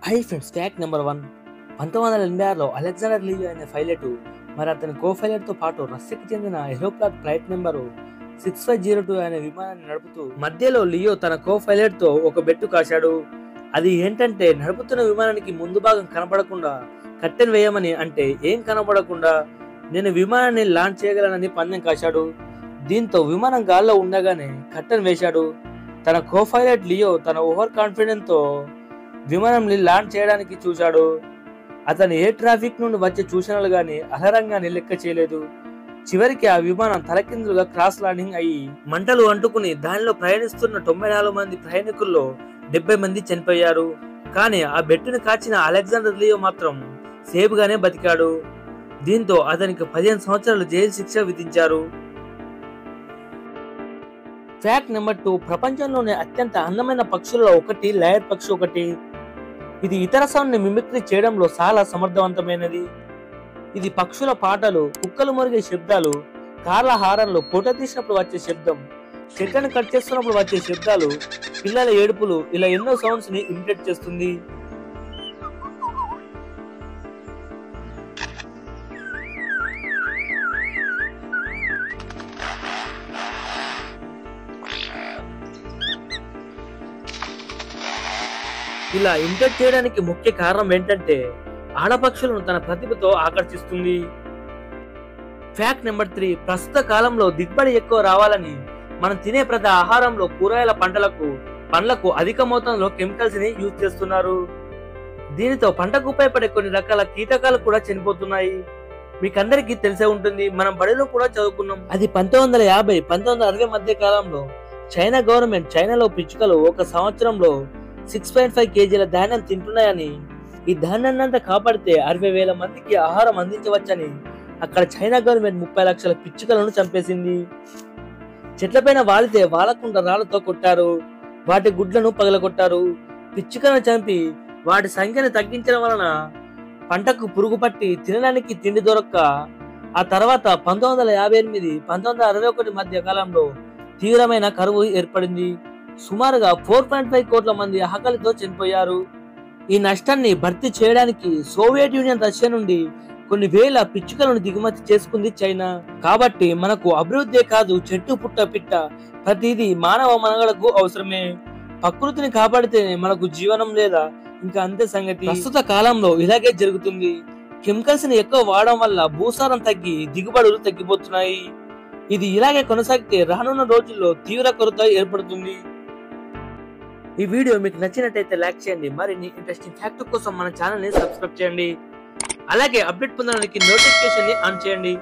High friends, fact number 1. 1986లో Alexander Leo అనే pilot మరి అతని కో పైలట్తో పాటు రష్యాకి చెందిన ఏరోఫ్లాట్ ఫ్లైట్ నెంబరు 6502 అనే విమానాన్ని నడుపుతూ మధ్యలో లియో తన కో పైలట్తో ఒక బెట్టు కాశాడు. అది ఏంటంటే నడుపుతున్న విమానానికి ముందు భాగం కనబడకుండా కట్టెన్ వేయమని. అంటే ఏం కనబడకుండా నేను విమానాన్ని లాంచ్ చేయగలనని పందెం కాశాడు. దీంతో విమానం గాల్లో ఉండగానే కట్టెన్ వేశాడు. తన కో పైలట్ లియో తన ఓవర్ కాన్ఫిడెన్స్ తో విమానంని లాంచ్ చేయడానికి చూశాడు. అతను ఎయిర్ ట్రాఫిక్ నుండి వచ్చే సూచనలు గాని అలరంగాని లెక్క చేయలేదు. చివరికి ఆ విమానం తలకిందులుగా క్రాస్ ల్యాండింగ్ అయ్యి మంటలు అంటుకుని దానిలో ప్రయాణిస్తున్న 94 మంది ప్రయాణికుల్లో 70 మంది చనిపోయారు. కానీ ఆ బెట్టును కాచిన అలెగ్జాండర్ లియో మాత్రం సేఫ్ గానే బతికాడు. దీంతో అతనికి 15 సంవత్సరాలు జైలు శిక్ష విధించారు. Fact number 2. ప్రపంచంలోనే అత్యంత అందమైన పక్షులలో ఒకటి లయర్ పక్షి ఒకటి. ఇది ఇతర సౌండ్ ని మిమిక్రీ చేయడంలో చాలా సమర్థవంతమైనది. ఇది పక్షుల పాటలు, కుక్కలు మొరిగే శబ్దాలు, కార్ల హారన్లు, పొట తీసినప్పుడు వచ్చే శబ్దం, చెట్లను కట్ చేస్తున్నప్పుడు వచ్చే శబ్దాలు, పిల్లల ఏడుపులు, ఇలా ఎన్నో సౌండ్స్ ని ఇమిటేట్ చేస్తుంది. ఇలా ఇమిటేట్ చేయడానికి ముఖ్య కారణం ఏంటంటే ఆడపక్షులను తన ప్రతిభతో ఆకర్షిస్తుంది. Fact number 3. ప్రస్తుత కాలంలో దిగుబడి ఎక్కువ రావాలని మనం తినే ప్రతి ఆహారంలో కూరగాయల పండ్లకు అధిక మొత్తంలో కెమికల్స్ ని యూజ్ చేస్తున్నారు. దీనితో పంటకు ఉపయోగపడే కొన్ని రకాల కీటకాలు కూడా చనిపోతున్నాయి. మీకందరికీ తెలిసే ఉంటుంది, మనం బడిలో కూడా చదువుకున్నాం. అది 1950, 1960 మధ్య కాలంలో చైనా గవర్నమెంట్ చైనాలో పిచ్చుకలు ఒక సంవత్సరంలో 6.5 కేజీల ధాన్యం తింటున్నాయని, ఈ ధాన్యాన్నంతా కాపాడితే 60,000 మందికి ఆహారం అందించవచ్చని అక్కడ చైనా గవర్నమెంట్ 30 లక్షల పిచ్చుకలను చంపేసింది. చెట్లపైన వాలితే వాలకుండా రాళ్లతో కొట్టారు, వాటి గుడ్లను పగలగొట్టారు. పిచ్చుకలను చంపి వాటి సంఖ్యను తగ్గించడం వలన పంటకు పురుగు పట్టి తినడానికి తిండి దొరక్క ఆ తర్వాత 1958, 1961 మధ్య కాలంలో తీవ్రమైన కరువు ఏర్పడింది. సుమారుగా 4.5 కోట్ల మంది ఆకలితో చనిపోయారు. ఈ నష్టాన్ని భర్తీ చేయడానికి సోవియట్ యూనియన్ రష్యా నుండి కొన్ని వేల పిచ్చుకలను దిగుమతి చేసుకుంది చైనా. కాబట్టి మనకు అభివృద్ధి కాదు, చెట్టు పుట్ట పిట్ట ప్రతిదీ మానవ మనుగడకు అవసరమే. ప్రకృతిని కాపాడితేనే మనకు జీవనం, లేదా ఇంకా అంతే సంగతి. ప్రస్తుత కాలంలో ఇలాగే జరుగుతుంది. కెమికల్స్ ని ఎక్కువ వాడడం వల్ల భూసారం తగ్గి దిగుబడులు తగ్గిపోతున్నాయి. ఇది ఇలాగే కొనసాగితే రానున్న రోజుల్లో తీవ్ర కొరత ఏర్పడుతుంది. ఈ వీడియో మీకు నచ్చినట్టయితే లైక్ చేయండి. మరిన్ని ఇంట్రెస్టింగ్ ఫ్యాక్ట్ కోసం మన ఛానల్ ని సబ్స్క్రైబ్ చేయండి. అలాగే అప్డేట్ పొందడానికి నోటిఫికేషన్ ని ఆన్ చేయండి.